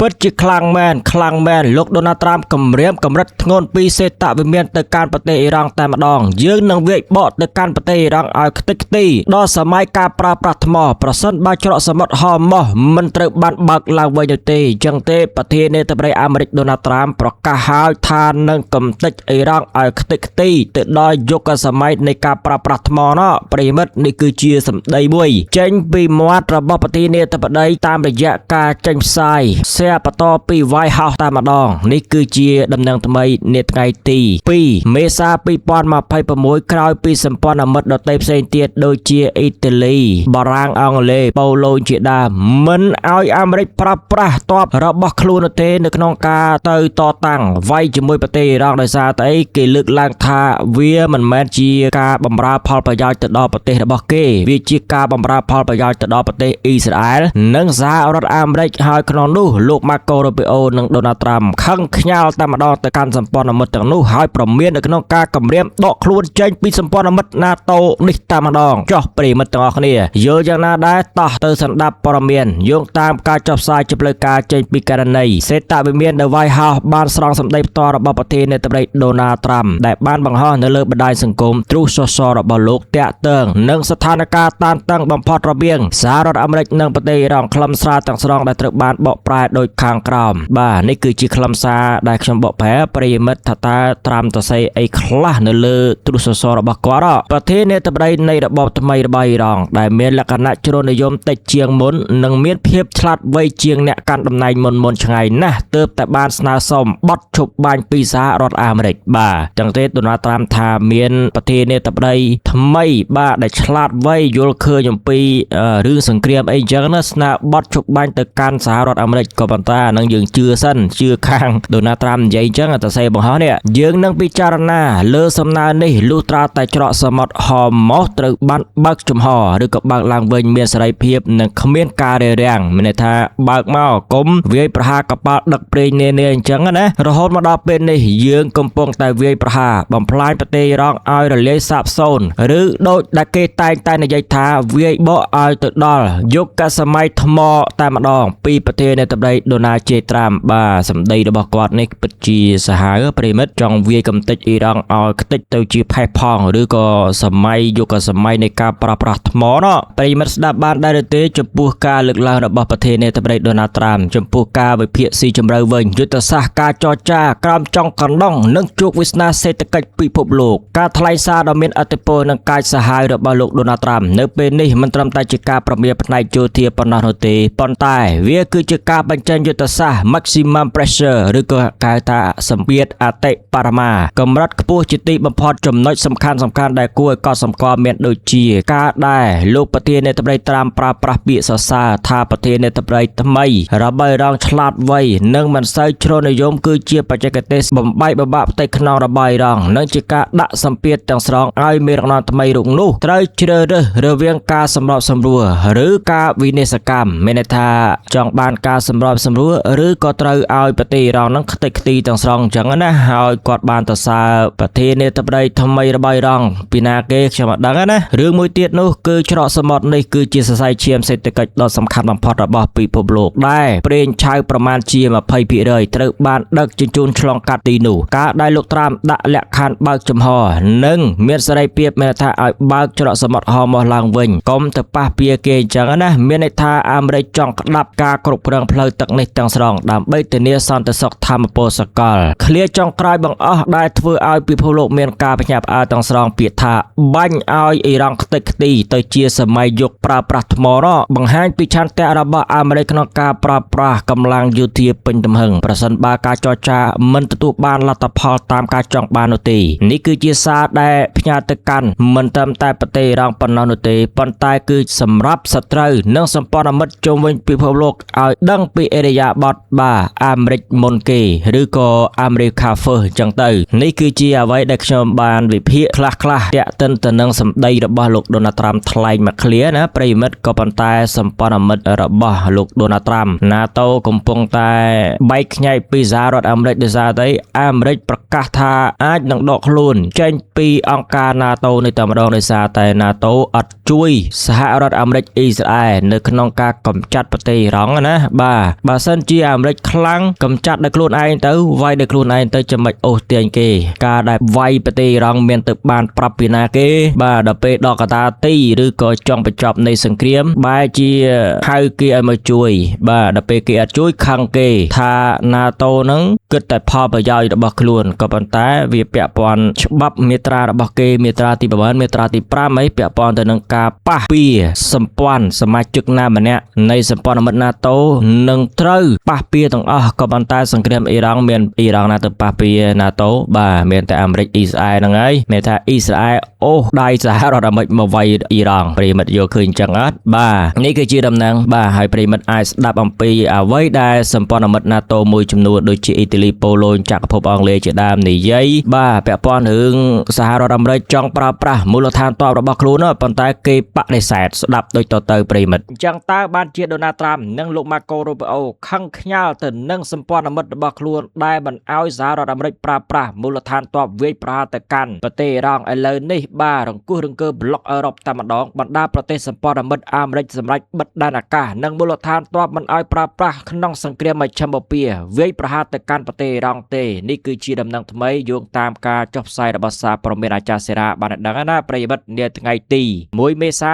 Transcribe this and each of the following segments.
ពិតជាខ្លាំងមែនលោកដូណាល់ត្រាំកម្រាមកម្រិតធ្ងន់ពីសេតវិមានទៅកាន់ប្រទេសអ៊ីរ៉ង់តែម្ដងយើងនឹងវាយបកទៅកាន់ប្រទេសអ៊ីរ៉ង់ឲ្យខ្ទេចខ្ទីដល់សម័យការប្រើប្រាស់ថ្មប្រសិនបើច្រកសមុទ្រហមោះមិនត្រូវបានបើកឡើងវិញទេចឹងទេប្រធានាធិបតីអាមេរិកដូណាល់ត្រាំប្រកាសហើយថានឹងកំទេចអ៊ីរ៉ង់ឲ្យខ្ទេចខ្ទីទៅដល់យុគសម័យនៃការប្រើប្រាស់ថ្មណោះប្រិមិត្តនេះគឺជាសម្ដីមួយចេញពីមាត់របស់ប្រធានាធិបតីតាមរយៈការចេញផ្សាយបន្តពី White House តែម្ដងនេះគឺជាដំណឹងថ្មីនាថ្ងៃទី2មេសា2026ក្រោយពីសម្ព័ន្ធមិត្តដទៃផ្សេងទៀតដូចជាអ៊ីតាលីបារាំងអង់គ្លេសប៉ូឡូញជាដើមមិនឲ្យអាមេរិកប្រើប្រាស់ទ័ពរបស់ខ្លួនទេនៅក្នុងការទៅតតាំងវាយជាមួយប្រទេសអ៊ីរ៉ង់ដោយសារតែគេលើកឡើងថាវាមិនមែនជាការបម្រើផលប្រយោជន៍ទៅដល់ប្រទេសរបស់គេវាជាការបម្រើផលប្រយោជន៍ទៅដល់ប្រទេសអ៊ីស្រាអែលនិងសហរដ្ឋអាមេរិកហើយក្នុងនោះលោកម៉ាកូរូប៊ីអូនិងដូណាល់ត្រាំខឹងខ្ញាល់តែម្ដងទៅកាន់សម្ព័ន្ធមិត្តទាំងនោះហើយប្រមាននៅក្នុងការគម្រាមដកខ្លួនចេញពីសម្ព័ន្ធមិត្ត NATO នេះតែម្ដងចុះប្រិមិត្តទាំងអស់គ្នាយល់យ៉ាងណាដែរតោះទៅសម្ដាប់ព័ត៌មានយោងតាមការចុះផ្សាយជាផ្លូវការចេញពីករណីសេតវិមាន The White House បានស្រង់សម្ដីផ្ទាល់របស់ប្រធានាធិបតីដូណាល់ត្រាំដែលបានបង្ហោះនៅលើបណ្ដាញសង្គម Truth Social របស់លោកតាក់ទងនឹងស្ថានភាពតានតឹងបំផុតរវាងសហរដ្ឋអាមេរិកនិងប្រទេសអ៊ីរ៉ង់ខ្លឹមសារទាំងស្រុងដែលត្រូវបានបកប្រែដោយខាងក្រោមបាទនេះគឺជាខ្លឹមសារដែលខ្ញុំបកប្រែប្រិយមិត្តថាតើត្រាំទៅស្អីអីខ្លះនៅលើ Truth Social របស់គាត់ប្រធានាធិបតីនៃរបបថ្មីរបស់អ៊ីរ៉ង់ដែលមានលក្ខណៈជ្រុលនិយមតិចជាងមុននិងមានភាពឆ្លាតវៃជាងអ្នកកាន់តំណែងមុនឆ្ងាយណាស់ទើបតែបានស្នើសុំបទឈប់បាញ់ពីសហរដ្ឋអាមេរិកបាទចឹងទេដូណាល់ត្រាំថាមានប្រធានាធិបតីថ្មីបាទដែលឆ្លាតវៃយល់ឃើញអំពីរឿងសង្គ្រាមអីចឹងណាស្នើបទឈប់បាញ់ទៅកាន់សហរដ្ឋអាមេរិកក៏ប៉ុន្តែនឹងយើងជឿសិនជឿខាងដូណាល់ត្រាំនិយាយចឹងតែសេបង្ហោះនេះយើងនឹងពិចារណាលើសំណើនេះលុះត្រាតែច្រកសមុទ្រហមោះត្រូវបានបើកចំហឬក៏បើកឡើងវិញមានសេរីភាពនិងគ្មានការរារាំងមានន័យថាបើកមកកុំវាយប្រហារកប៉ាល់ដឹកប្រេងនាអញ្ចឹងណារហូតមកដល់ពេលនេះយើងកំពុងតែវាយប្រហារបំផ្លាញប្រទេសអ៊ីរ៉ង់ឲ្យរលាយសាបសូន្យឬដូចដែលគេតែនិយាយថាវាយបកឲ្យទៅដល់យុគសម័យថ្មតែម្ដងពីប្រធានាធិបតីដូណាល់ J. ត្រាំបាទសម្ដីរបស់គាត់នេះពិតជាសាហាវប្រិមិត្តចង់វាយកំទេចអ៊ីរ៉ង់ឲ្យខ្ទេចទៅជាផេះផង់ឬក៏សម័យយុគសម័យនៃការប្រើប្រាស់ថ្មណោះប្រិមិត្តស្ដាប់បានដែរទេចំពោះការលើកឡើងរបស់ប្រធានាធិបតីដូណាល់ត្រាំចំពោះការវិភាគស៊ីជម្រៅវិញយុទ្ធសាស្ត្រការចរចាក្រោមចុងកណ្ដុងនិងជោគវាសនាសេដ្ឋកិច្ចពិភពលោកការថ្លែងសារដ៏មានឥទ្ធិពលនិងកាយសាហាវរបស់លោកដូណាល់ត្រាំនៅពេលនេះមិនត្រឹមតែជាការប្រមានផ្នែកយោធាប៉ុណ្ណោះនោះទេប៉ុន្តែវាគឺជាការបញ្ចេញយុទ្ធសាស្ត្រ maximum pressure ឬក៏ហៅថាសម្ពាធអតិបរមាកម្រិតខ្ពស់ជាទីបំផុតចំណុចសំខាន់ដែលគួរឲ្យកត់សម្គាល់មានដូចជាការដែលលោកប្រធានាធិបតីត្រាំប្រើប្រាស់ពាក្យសរសើរថាប្រធានាធិបតីថ្មីរបស់អ៊ីរ៉ង់ឆ្លាតវៃនិងមិនសូវជ្រុលនិយមគឺជាបច្ចេកទេសបំបែកបំបាក់ផ្ទៃក្នុងរបស់អ៊ីរ៉ង់និងជាការដាក់សម្ពាធទាំងស្រុងឲ្យមេដឹកនាំថ្មីរូបនោះត្រូវជ្រើសរើសរវាងការសម្របសម្រួលឬការវិនិស្សកម្មមានន័យថាចង់បានការសម្របសម្រួលឬក៏ត្រូវឲ្យប្រទេសអ៊ីរ៉ង់នឹងខ្ទេចខ្ទីទាំងស្រុងអញ្ចឹងណាហើយគាត់បានទៅសើប្រធានាធិបតីថ្មីរបស់អ៊ីរ៉ង់ពីណាគេខ្ញុំអត់ដឹងណារឿងមួយទៀតនោះគឺច្រកសមុទ្រនេះគឺជាសរសៃឈាមសេដ្ឋកិច្ចដ៏សំខាន់បំផុតរបស់ពិភពលោកដែលប្រេងឆៅប្រមាណជា 20% ត្រូវបានដឹកជញ្ជូនឆ្លងកាត់ទីនោះការដែលលោកត្រាំដាក់លក្ខខណ្ឌបើកចំហនិងមានសេរីភាពមានថាឲ្យបើកច្រកសមុទ្រហមោះឡើងវិញកុំទៅប៉ះពាល់គេអញ្ចឹងណាមានន័យថាអាមេរិកចង់ក្តាប់ការគ្រប់គ្រងផ្លូវទឹកនេះទាំងស្រុងដើម្បីធានាសន្តិសុខធម្មពលសកលឃ្លាចុងក្រោយបង្អស់ដែលធ្វើឲ្យពិភពលោកមានការភ្ញាក់ផ្អើលទាំងស្រុងពាក្យថាបាញ់ឲ្យអ៊ីរ៉ង់ខ្ទេចខ្ទីទៅជាសម័យយុគប្រើប្រាស់ថ្មបង្ហាញពីឆន្ទៈរបស់អាមេរិកក្នុងការប្រើប្រាស់កម្លាំងយោធាពេញទំហឹងប្រសិនបើការចរចាមិនទទួលបានលទ្ធផលតាមការចង់បាននោះទេនេះគឺជាសារដែលផ្ញើទៅកាន់មិនត្រឹមតែប្រទេសអ៊ីរ៉ង់ប៉ុណ្ណោះនោះទេប៉ុន្តែគឺសម្រាប់សត្រូវនិងសម្ព័ន្ធមិត្តជុំវិញពិភពលោកឲ្យដឹងពីអេរយាប័តអាមេរិកមុនគេឬក៏អាមេរិក first អញ្ចឹងទៅនេះគឺជាអ្វីដែលខ្ញុំបានវិភាគខ្លះតាក់ទិនទៅនឹងសម្ដីរបស់លោកដូណាល់ត្រាំថ្លែងមកឃ្លាណាប្រិយមិត្តក៏ប៉ុន្តែសម្ព័ន្ធមិត្តរបស់លោកដូណាល់ត្រាំ NATO កំពុងតែបែកខ្ញែកពីសហរដ្ឋអាមេរិកដោយសារតែអាមេរិកប្រកាសថាអាចនឹងដកខ្លួនចេញពីអង្គការ NATO នេះតែម្ដងដោយសារតែ NATO អត់ជួយសហរដ្ឋអាមេរិកអ៊ីស្រាអែលនៅក្នុងការកម្ចាត់ប្រទេសអ៊ីរ៉ង់ណាបាទ បើសិនជាអាមេរិកខ្លាំងកំចាត់ដោយខ្លួនឯងទៅវាយដោយខ្លួនឯងទៅចំណុចអូសទាញគេការដែលវាយប្រទេសអ៊ីរ៉ង់មានទៅបានប្រាប់ពីណាគេបាទដល់ពេលដល់កតាទីឬក៏ចង់បញ្ចប់នៃសង្គ្រាមបែរជាហៅគេឲ្យមកជួយបាទដល់ពេលគេអត់ជួយខឹងគេថា NATO ហ្នឹងគិតតែផលប្រយោជន៍របស់ខ្លួនក៏ប៉ុន្តែវាពាក់ព័ន្ធច្បាប់មាត្រារបស់គេមាត្រាទី9មាត្រាទី5អីពាក់ព័ន្ធទៅនឹងការប៉ះពីសម្ព័ន្ធសមាជិកណាម្នាក់នៃសម្ព័ន្ធមិត្ត NATO នឹងត្រូវប៉ះពីទាំងអស់ក៏ប៉ុន្តែសង្គ្រាមអ៊ីរ៉ង់មានអ៊ីរ៉ង់ណាទៅប៉ះពី NATO បាទមានតែអាមេរិកអ៊ីស្រាអែលហ្នឹងហើយមានថាអ៊ីស្រាអែលអូសដៃសហរដ្ឋអាមេរិកមកវាយអ៊ីរ៉ង់ប្រិមិត្តយកឃើញចឹងអត់បាទនេះគឺជាដំណឹងបាទហើយប្រិមិត្តអាចស្ដាប់អំពីអ្វីដែលសម្ព័ន្ធមិត្ត NATO មួយចំនួនដូចជាអ៊ីតាលីប៉ូឡូញចក្រភពអង់គ្លេសជាដើមនិយាយបាទពាក់ព័ន្ធរឿងសហរដ្ឋអាមេរិកចង់ប្រើប្រាស់មូលដ្ឋានទ័ពរបស់ខ្លួនប៉ុន្តែគេបដិសេធស្ដាប់ដូចទៅប្រិមិត្តអញ្ចឹងតើបានជាដូណាល់ត្រាំនិងលោកម៉ាកូរូបអូខឹងខ្ញាល់ទៅនឹងសម្ព័ន្ធមិត្តរបស់ខ្លួនដែលមិនអោយសហរដ្ឋអាមេរិកប្រើប្រាស់មូលដ្ឋានទ័ពវាយប្រហារទៅកាន់ប្រទេសអ៊ីរ៉ង់ឥឡូវនេះបាទរង្គោះរង្គើប្លុកអឺរ៉ុបតែម្ដងបណ្ដាប្រទេសសម្ព័ន្ធមិត្តអាមេរិកសម្រាប់បិទដែនអាកាសនិងមូលដ្ឋានទ័ពមិនអោយប្រើប្រាស់ក្នុងសង្គ្រាមមជ្ឈិមបូព៌ាវាយប្រហារទៅកាន់ប្រទេសអ៊ីរ៉ង់ទេនេះគឺជាដំណឹងថ្មីយោងតាមការចុះផ្សាយរបស់សារព័ត៌មានអាចារ្យសេរ៉ាបានដឹងណាប្រិយមិត្តនាថ្ងៃទី1មេសា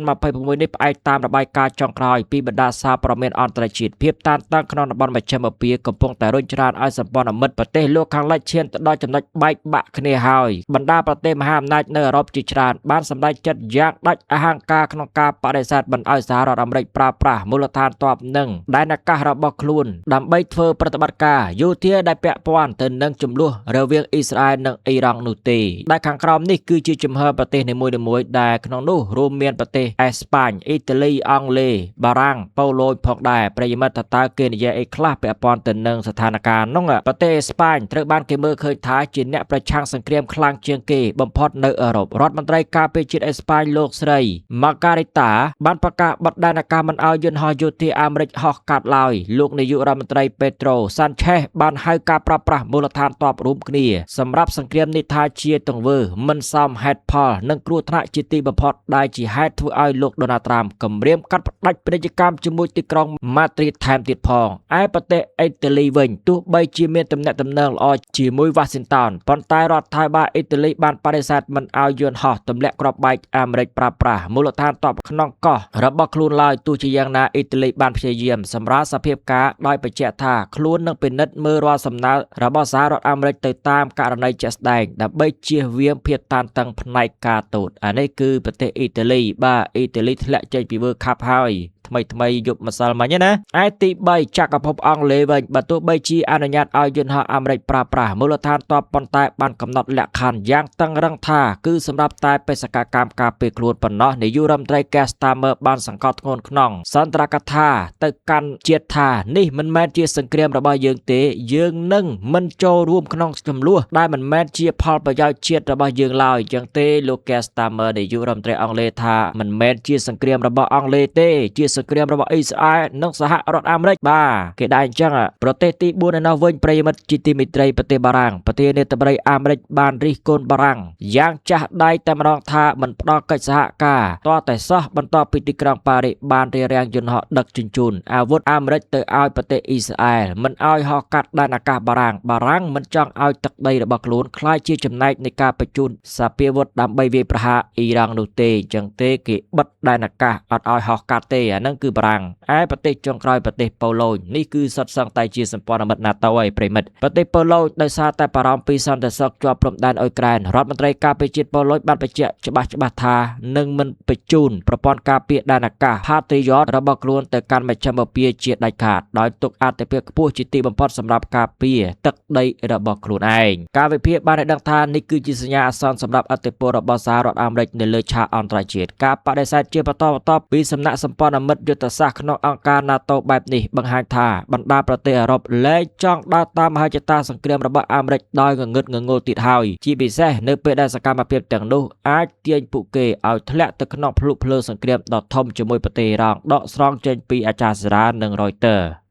2026នេះផ្អែកតាមរបាយការណ៍ចុងក្រោយពីបណ្ដាសារព័ត៌មានអន្តរជាតិភាពតានតឹងក្នុងតំបន់មជ្ឈិមបូព៌ាកំពុងតែរុញច្រានឲ្យសម្ព័ន្ធមិត្តប្រទេសលោកខាងលិចឈានទៅដល់ចំណុចបែកបាក់គ្នាហើយបណ្ដាប្រទេសមហាអំណាចនៅអឺរ៉ុបជាច្រើនបានសម្រេចចិត្តយ៉ាងដាច់អហង្ការក្នុងការបដិសេធមិនឲ្យសហរដ្ឋអាមេរិកប្រើប្រាស់មូលដ្ឋានទ័ពនិងដែនអាកាសរបស់ខ្លួនដើម្បីធ្វើប្រតិបត្តិការយោធាដែលពាក់ព័ន្ធទៅនឹងចំនួនរវាងអ៊ីស្រាអែលនិងអ៊ីរ៉ង់នោះទេដែលខាងក្រោមនេះគឺជាជំហរប្រទេសនីមួយៗដែលក្នុងនោះរួមមានប្រទេសអេស្ប៉ាញអ៊ីតាលីអង់គ្លេសបារាំងប៉ូឡូញផងដែរប្រិយមិត្តតើគេនិយាយអីខ្លះពាក់ព័ន្ធទៅនឹងស្ថានភាពនោះប្រទេសអេស្ប៉ាញត្រូវបានគេមើលឃើញថាជាអ្នកប្រឆាំងសង្គ្រាមខ្លាំងជាងគេបំផុតនៅអឺរ៉ុបរដ្ឋមន្ត្រីការពារជាតិអេស្ប៉ាញលោកស្រី Margarita បានប្រកាសបិទដែនអាកាសមិនឲ្យយន្តហោះយោធាអាមេរិកហោះកាត់ឡើយលោកនាយករដ្ឋមន្ត្រី Pedro Sanchez បានហៅការប្រើប្រាស់មូលដ្ឋានទ័ពរួមគ្នាសម្រាប់សង្គ្រាមនេះថាជាទង្វើមិនសមហេតុផលនិងគ្រោះថ្នាក់ជាទីបំផុតដែលជាហេតុធ្វើឲ្យលោក Donald Trump គម្រាមកាត់ផ្តាច់ពាណិជ្ជកម្មជាមួយទីក្រុង Madrid ថែមទៀតផងឯប្រទេសអ៊ីតាលីវិញទោះបីជាមានទំនាក់ទំនងល្អជាមួយ Washington ប៉ុន្តែរដ្ឋាភិបាលអ៊ីតាលីបានបដិសេធមិនឲ្យយន្តហោះទម្លាក់គ្រាប់បែកអាមេរិកប្រើប្រាស់មូលដ្ឋានទ័ពក្នុងកោះរបស់ខ្លួនឡើយទោះជាយ៉ាងណាអ៊ីតាលីបានព្យាយាមសម្រាលសភាពការដោយបញ្ជាក់ថាខ្លួននឹងពិនិត្យមើលរាល់សំណើរបស់សហរដ្ឋអាមេរិកទៅតាមករណីជាក់ស្ដែងដើម្បីជៀសវាងភាពតានតឹងផ្នែកការទូតអានេះគឺប្រទេសអ៊ីតាលីបាទអ៊ីតាលីធ្លាក់ចេញពី World Cup ហើយថ្មីយប់ម្សិលមិញណាឯទី3ចក្រភពអង់គ្លេសវិញបើទោះបីជាអនុញ្ញាតឲ្យយន្តហោះអាមេរិកប្រើប្រាស់មូលដ្ឋានទ័ពប៉ុន្តែបានកំណត់លក្ខខណ្ឌយ៉ាងតឹងរ៉ឹងថាគឺសម្រាប់តែបេសកកម្មការពារខ្លួនប៉ុណ្ណោះនាយករដ្ឋមន្ត្រី Keir Starmer បានសង្កត់ធ្ងន់ក្នុងសន្ទរកថាទៅកាន់ជាតិថានេះមិនមែនជាសង្គ្រាមរបស់យើងទេយើងនឹងមិនចូលរួមក្នុងចំនួនដែលមិនមែនជាផលប្រយោជន៍ជាតិរបស់យើងឡើយចឹងទេលោក Keir Starmer នាយករដ្ឋមន្ត្រីអង់គ្លេសថាមិនមែនជាសង្គ្រាមរបស់អង់គ្លេសទេជាសង្គ្រាមរបស់អ៊ីស្រាអែលនិងសហរដ្ឋអាមេរិកបាទគេដែរអញ្ចឹងប្រទេសទី4នៅនោះវិញប្រិយមិត្តជាទីមេត្រីប្រទេសបារាំងប្រធានាធិបតីអាមេរិកបានរិះគន់បារាំងយ៉ាងចាស់ដៃតែម្ដងថាមិនផ្ដល់កិច្ចសហការតតែសោះបន្ទាប់ពីទីក្រុងប៉ារីសបានរារាំងយន្តហោះដឹកជញ្ជូនអាវុធអាមេរិកទៅឲ្យប្រទេសអ៊ីស្រាអែលមិនឲ្យហោះកាត់ដែនអាកាសបារាំងមិនចង់ឲ្យទឹកដីរបស់ខ្លួនក្លាយជាចំណែកនៃការបញ្ជូនសពាវុធដើម្បីវាយប្រហារអ៊ីរ៉ង់នោះទេអញ្ចឹងទេគេបិទដែនអាកាសអត់ឲ្យហោះកាត់ទេអាហ្នឹងគឺបារាំងឯប្រទេសចុងក្រោយប្រទេសប៉ូឡូញនេះគឺសុទ្ធសឹងតែជាសម្ព័ន្ធមិត្ត NATO ឯប្រិមិត្តប្រទេសប៉ូឡូញដោយសារតែបារម្ភពីសន្តិសុខជាប់ព្រំដែនអ៊ុយក្រែនរដ្ឋមន្ត្រីការពារជាតិប៉ូឡូញបានបញ្ជាក់ច្បាស់ថានឹងមិនបញ្ជូនប្រព័ន្ធការពារដែនអាកាស Patriot របស់ខ្លួនទៅកាន់មជ្ឈិមបូព៌ាជាដាច់ខាតដោយទុកអាទិភាពខ្ពស់ជាទីបំផុតសម្រាប់ការពារទឹកដីរបស់ខ្លួនឯងការវិភាគបានឲ្យដឹងថានេះគឺជាសញ្ញាអាសន្នសម្រាប់អធិបតេយ្យរបស់សហរដ្ឋអាមេរិកនៅលើឆាកអន្តរជាតិការបដិសេធជាបន្តបន្ទាប់ពីសំណាក់សម្ព័ន្ធមិត្តយុទ្ធសាស្ត្រក្នុងអង្គការ NATO បែបនេះបង្ហាញថាបណ្ដាប្រទេសអឺរ៉ុបលែងចង់ដើរតាមមហិច្ឆតាសង្គ្រាមរបស់អាមេរិកដោយងងឹតងងល់ទៀតហើយជាពិសេសនៅពេលដែលសកម្មភាពទាំងនោះអាចទាញពួកគេឲ្យធ្លាក់ទៅក្នុងភ្លុកភ្លើងសង្គ្រាមដ៏ធំជាមួយប្រទេសអ៊ីរ៉ង់ដកស្រង់ចេញពីអាចារ្យសារ៉ានិង Reuters